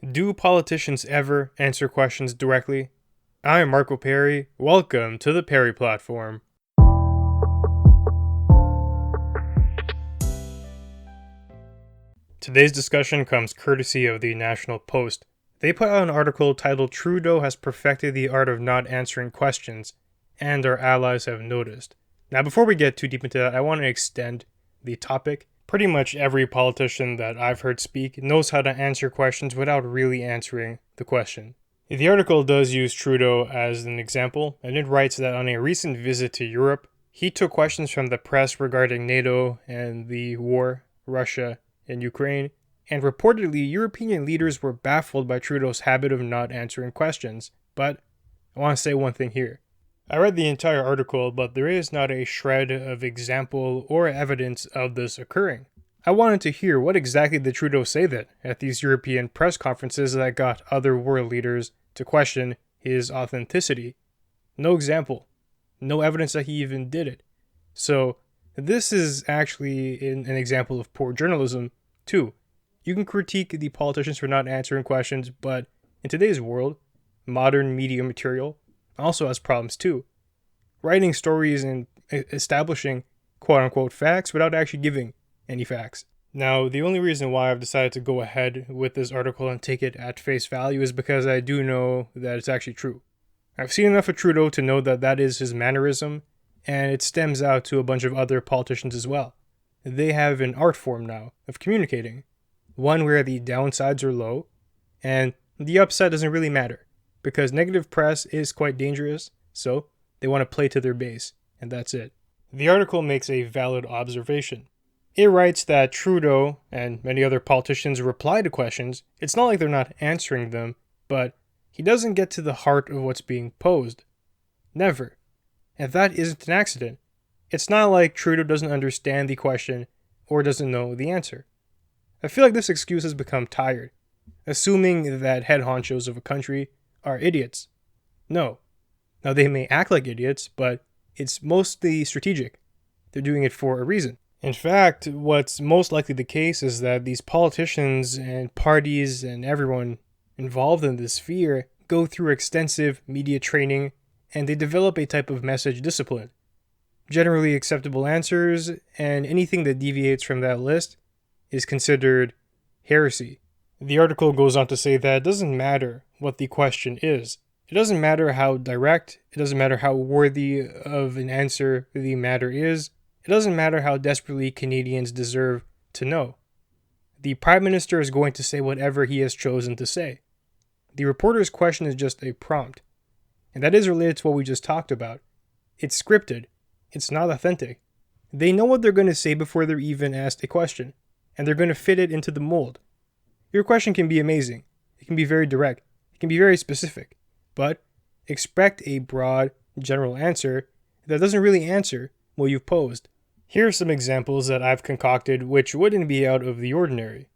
Do politicians ever answer questions directly? I'm Marco Perry. Welcome to the Perry Platform. Today's discussion comes courtesy of the National Post. They put out an article titled "Trudeau has perfected the art of not answering questions, and our allies have noticed." Now, before we get too deep into that, I want to extend the topic. Pretty much every politician that I've heard speak knows how to answer questions without really answering the question. The article does use Trudeau as an example, and it writes that on a recent visit to Europe, he took questions from the press regarding NATO and the war, Russia, in Ukraine, and reportedly European leaders were baffled by Trudeau's habit of not answering questions. But I want to say one thing here. I read the entire article, but there is not a shred of example or evidence of this occurring. I wanted to hear what exactly did Trudeau say then at these European press conferences that got other world leaders to question his authenticity. No example. No evidence that he even did it. So this is actually an example of poor journalism, too. You can critique the politicians for not answering questions, but in today's world, modern media material also has problems too. Writing stories and establishing quote-unquote facts without actually giving any facts. Now, the only reason why I've decided to go ahead with this article and take it at face value is because I do know that it's actually true. I've seen enough of Trudeau to know that that is his mannerism, and it stems out to a bunch of other politicians as well. They have an art form now of communicating, one where the downsides are low, and the upside doesn't really matter. Because negative press is quite dangerous, so they want to play to their base, and that's it. The article makes a valid observation. It writes that Trudeau and many other politicians reply to questions. It's not like they're not answering them, but he doesn't get to the heart of what's being posed. Never. And that isn't an accident. It's not like Trudeau doesn't understand the question or doesn't know the answer. I feel like this excuse has become tired, assuming that head honchos of a country are idiots. No. Now they may act like idiots, but it's mostly strategic. They're doing it for a reason. In fact, what's most likely the case is that these politicians and parties and everyone involved in this sphere go through extensive media training and they develop a type of message discipline. Generally acceptable answers, and anything that deviates from that list is considered heresy. The article goes on to say that it doesn't matter what the question is. It doesn't matter how direct, it doesn't matter how worthy of an answer the matter is. It doesn't matter how desperately Canadians deserve to know. The Prime Minister is going to say whatever he has chosen to say. The reporter's question is just a prompt. And that is related to what we just talked about. It's scripted. It's not authentic. They know what they're going to say before they're even asked a question. And they're going to fit it into the mold. Your question can be amazing. It can be very direct. It can be very specific. But expect a broad, general answer that doesn't really answer what you've posed. Here are some examples that I've concocted which wouldn't be out of the ordinary.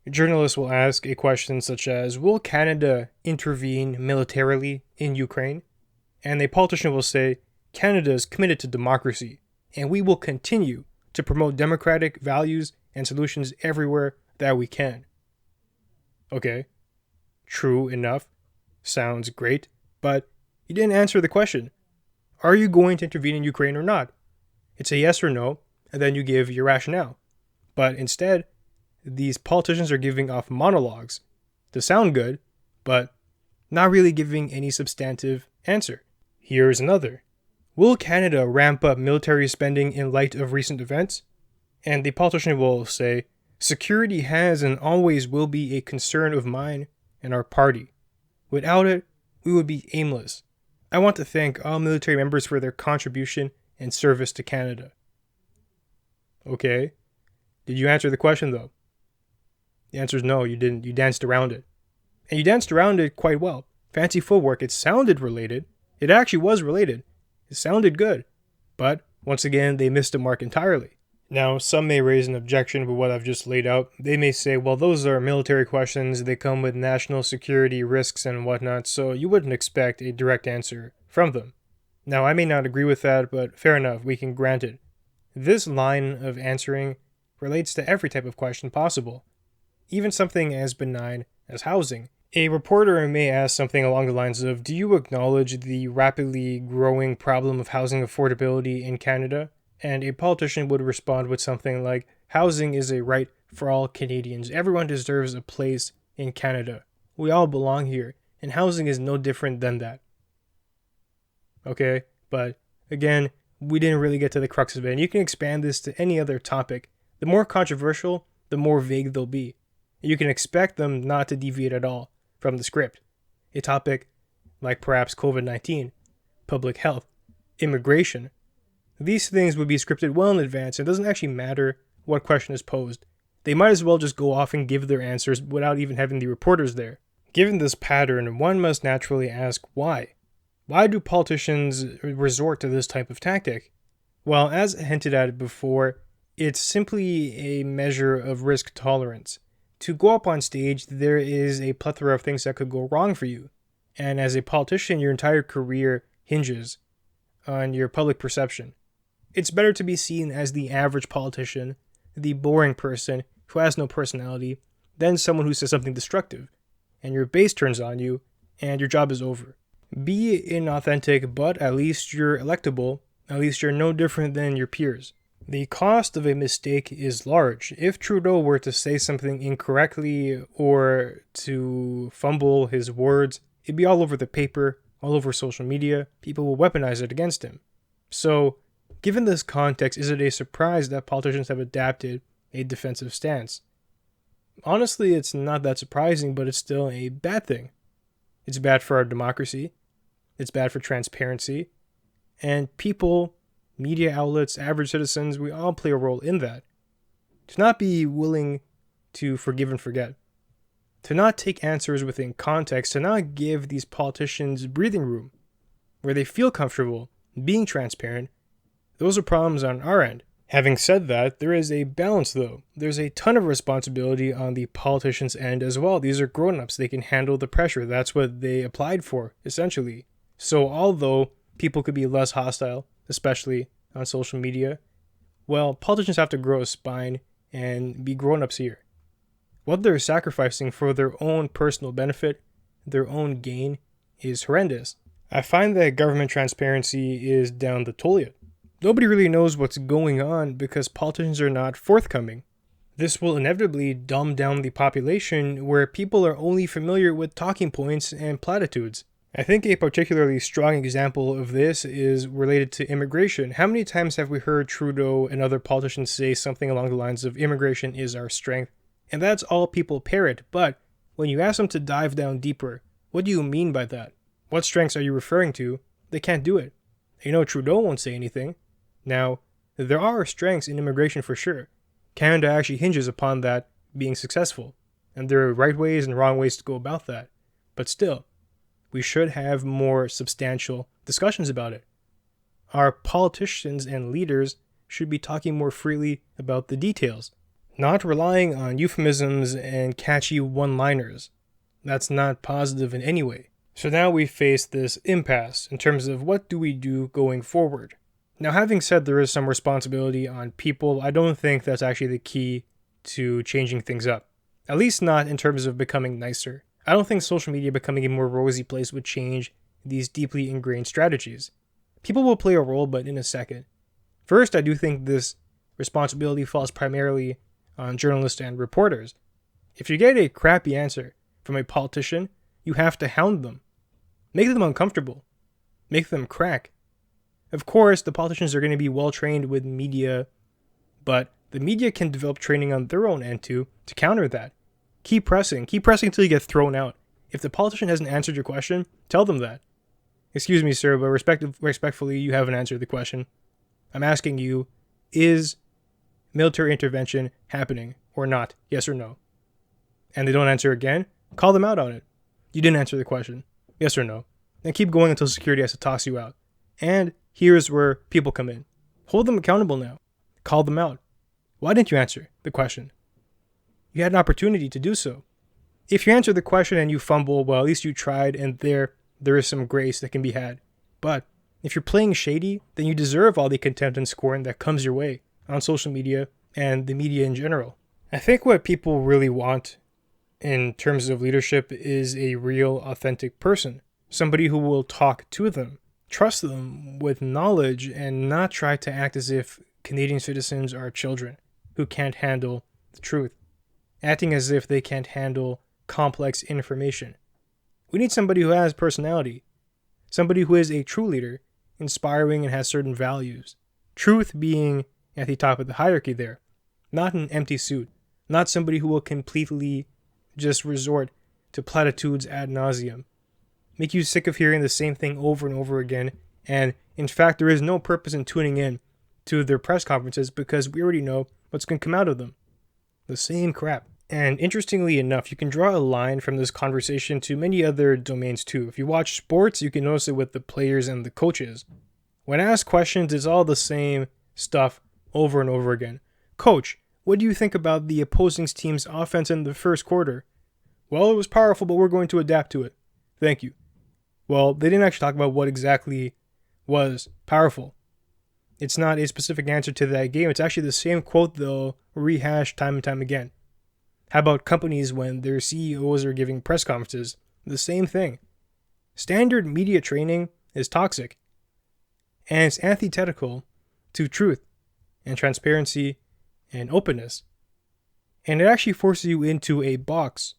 Journalists will ask a question such as, will Canada intervene militarily in Ukraine? And a politician will say, Canada is committed to democracy, and we will continue to promote democratic values and solutions everywhere that we can. Okay, true enough, sounds great, but you didn't answer the question. Are you going to intervene in Ukraine or not? It's a yes or no, and then you give your rationale. But instead, these politicians are giving off monologues to sound good, but not really giving any substantive answer. Here's another. Will Canada ramp up military spending in light of recent events? And the politician will say, security has and always will be a concern of mine and our party. Without it, we would be aimless. I want to thank all military members for their contribution and service to Canada. Okay. Did you answer the question though? The answer is no, you didn't. You danced around it. And you danced around it quite well. Fancy footwork. It sounded related. It actually was related. It sounded good. But, once again, they missed the mark entirely. Now, some may raise an objection with what I've just laid out. They may say, well, those are military questions. They come with national security risks and whatnot, so you wouldn't expect a direct answer from them. Now, I may not agree with that, but fair enough, we can grant it. This line of answering relates to every type of question possible, even something as benign as housing. A reporter may ask something along the lines of, do you acknowledge the rapidly growing problem of housing affordability in Canada? And a politician would respond with something like, housing is a right for all Canadians. Everyone deserves a place in Canada. We all belong here, and housing is no different than that. Okay, but again, we didn't really get to the crux of it, and you can expand this to any other topic. The more controversial, the more vague they'll be. You can expect them not to deviate at all from the script. A topic like perhaps COVID-19, public health, immigration. These things would be scripted well in advance. It doesn't actually matter what question is posed. They might as well just go off and give their answers without even having the reporters there. Given this pattern, one must naturally ask why. Why do politicians resort to this type of tactic? Well, as hinted at before, it's simply a measure of risk tolerance. To go up on stage, there is a plethora of things that could go wrong for you. And as a politician, your entire career hinges on your public perception. It's better to be seen as the average politician, the boring person who has no personality, than someone who says something destructive, and your base turns on you, and your job is over. Be inauthentic, but at least you're electable. At least you're no different than your peers. The cost of a mistake is large. If Trudeau were to say something incorrectly or to fumble his words, it'd be all over the paper, all over social media. People will weaponize it against him. So, given this context, is it a surprise that politicians have adapted a defensive stance? Honestly, it's not that surprising, but it's still a bad thing. It's bad for our democracy. It's bad for transparency. And people, media outlets, average citizens, we all play a role in that. To not be willing to forgive and forget. To not take answers within context. To not give these politicians breathing room where they feel comfortable being transparent. Those are problems on our end. Having said that, there is a balance though. There's a ton of responsibility on the politicians' end as well. These are grown-ups. They can handle the pressure. That's what they applied for, essentially. So although people could be less hostile, especially on social media, well, politicians have to grow a spine and be grown-ups here. What they're sacrificing for their own personal benefit, their own gain, is horrendous. I find that government transparency is down the toilet. Nobody really knows what's going on because politicians are not forthcoming. This will inevitably dumb down the population where people are only familiar with talking points and platitudes. I think a particularly strong example of this is related to immigration. How many times have we heard Trudeau and other politicians say something along the lines of immigration is our strength? And that's all people parrot, but when you ask them to dive down deeper, what do you mean by that? What strengths are you referring to? They can't do it. You know Trudeau won't say anything. Now, there are strengths in immigration for sure. Canada actually hinges upon that being successful, and there are right ways and wrong ways to go about that. But still, we should have more substantial discussions about it. Our politicians and leaders should be talking more freely about the details, not relying on euphemisms and catchy one-liners. That's not positive in any way. So now we face this impasse in terms of what do we do going forward. Now, having said there is some responsibility on people, I don't think that's actually the key to changing things up. At least not in terms of becoming nicer. I don't think social media becoming a more rosy place would change these deeply ingrained strategies. People will play a role, but in a second. First, I do think this responsibility falls primarily on journalists and reporters. If you get a crappy answer from a politician, you have to hound them. Make them uncomfortable. Make them crack. Of course, the politicians are going to be well trained with media, but the media can develop training on their own end too to counter that. Keep pressing until you get thrown out. If the politician hasn't answered your question, tell them that. Excuse me, sir, but respectfully, you haven't answered the question. I'm asking you, is military intervention happening or not? Yes or no? And they don't answer again, call them out on it. You didn't answer the question. Yes or no? Then keep going until security has to toss you out. And here's where people come in. Hold them accountable now. Call them out. Why didn't you answer the question? You had an opportunity to do so. If you answer the question and you fumble, well, at least you tried, and there is some grace that can be had. But if you're playing shady, then you deserve all the contempt and scorn that comes your way on social media and the media in general. I think what people really want in terms of leadership is a real, authentic person. Somebody who will talk to them, trust them with knowledge, and not try to act as if Canadian citizens are children who can't handle the truth, acting as if they can't handle complex information. We need somebody who has personality, somebody who is a true leader, inspiring and has certain values. Truth being at the top of the hierarchy there, not an empty suit, not somebody who will completely just resort to platitudes ad nauseum, make you sick of hearing the same thing over and over again, and in fact there is no purpose in tuning in to their press conferences because we already know what's going to come out of them. The same crap. And interestingly enough, you can draw a line from this conversation to many other domains too. If you watch sports, you can notice it with the players and the coaches. When asked questions, it's all the same stuff over and over again. Coach, what do you think about the opposing team's offense in the first quarter? Well, it was powerful, but we're going to adapt to it. Thank you. Well, they didn't actually talk about what exactly was powerful. It's not a specific answer to that game. It's actually the same quote, though, rehashed time and time again. How about companies when their CEOs are giving press conferences? The same thing. Standard media training is toxic, and it's antithetical to truth and transparency and openness. And it actually forces you into a box.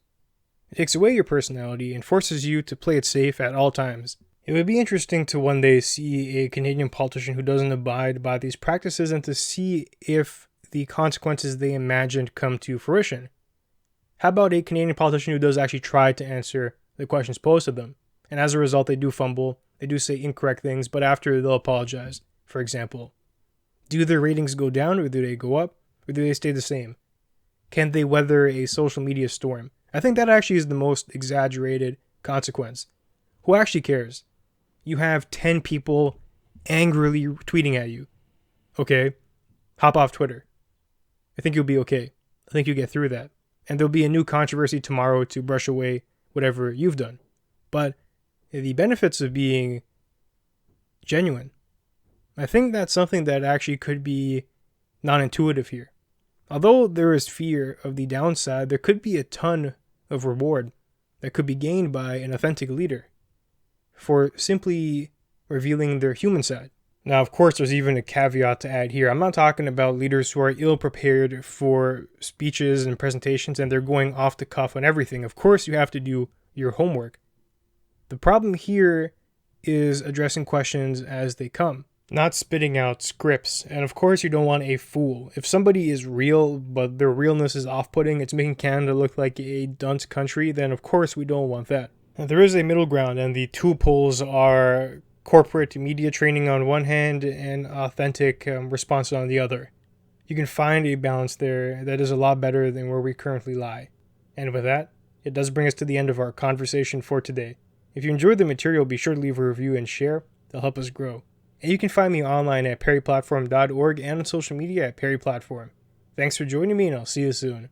It takes away your personality and forces you to play it safe at all times. It would be interesting to one day see a Canadian politician who doesn't abide by these practices and to see if the consequences they imagined come to fruition. How about a Canadian politician who does actually try to answer the questions posed to them? And as a result, they do fumble, they do say incorrect things, but after they'll apologize. For example, do their ratings go down or do they go up? Or do they stay the same? Can they weather a social media storm? I think that actually is the most exaggerated consequence. Who actually cares? You have 10 people angrily tweeting at you. Okay, hop off Twitter. I think you'll be okay. I think you'll get through that. And there'll be a new controversy tomorrow to brush away whatever you've done. But the benefits of being genuine, I think that's something that actually could be non-intuitive here. Although there is fear of the downside, there could be a ton of reward that could be gained by an authentic leader for simply revealing their human side. Now, of course, there's even a caveat to add here. I'm not talking about leaders who are ill-prepared for speeches and presentations and they're going off the cuff on everything. Of course, you have to do your homework. The problem here is addressing questions as they come, not spitting out scripts. And of course, you don't want a fool. If somebody is real, but their realness is off-putting, it's making Canada look like a dunce country, then of course we don't want that. Now, there is a middle ground, and the two poles are corporate media training on one hand and authentic response on the other. You can find a balance there that is a lot better than where we currently lie. And with that, it does bring us to the end of our conversation for today. If you enjoyed the material, be sure to leave a review and share. They'll help us grow. And you can find me online at perryplatform.org and on social media at perryplatform. Thanks for joining me, and I'll see you soon.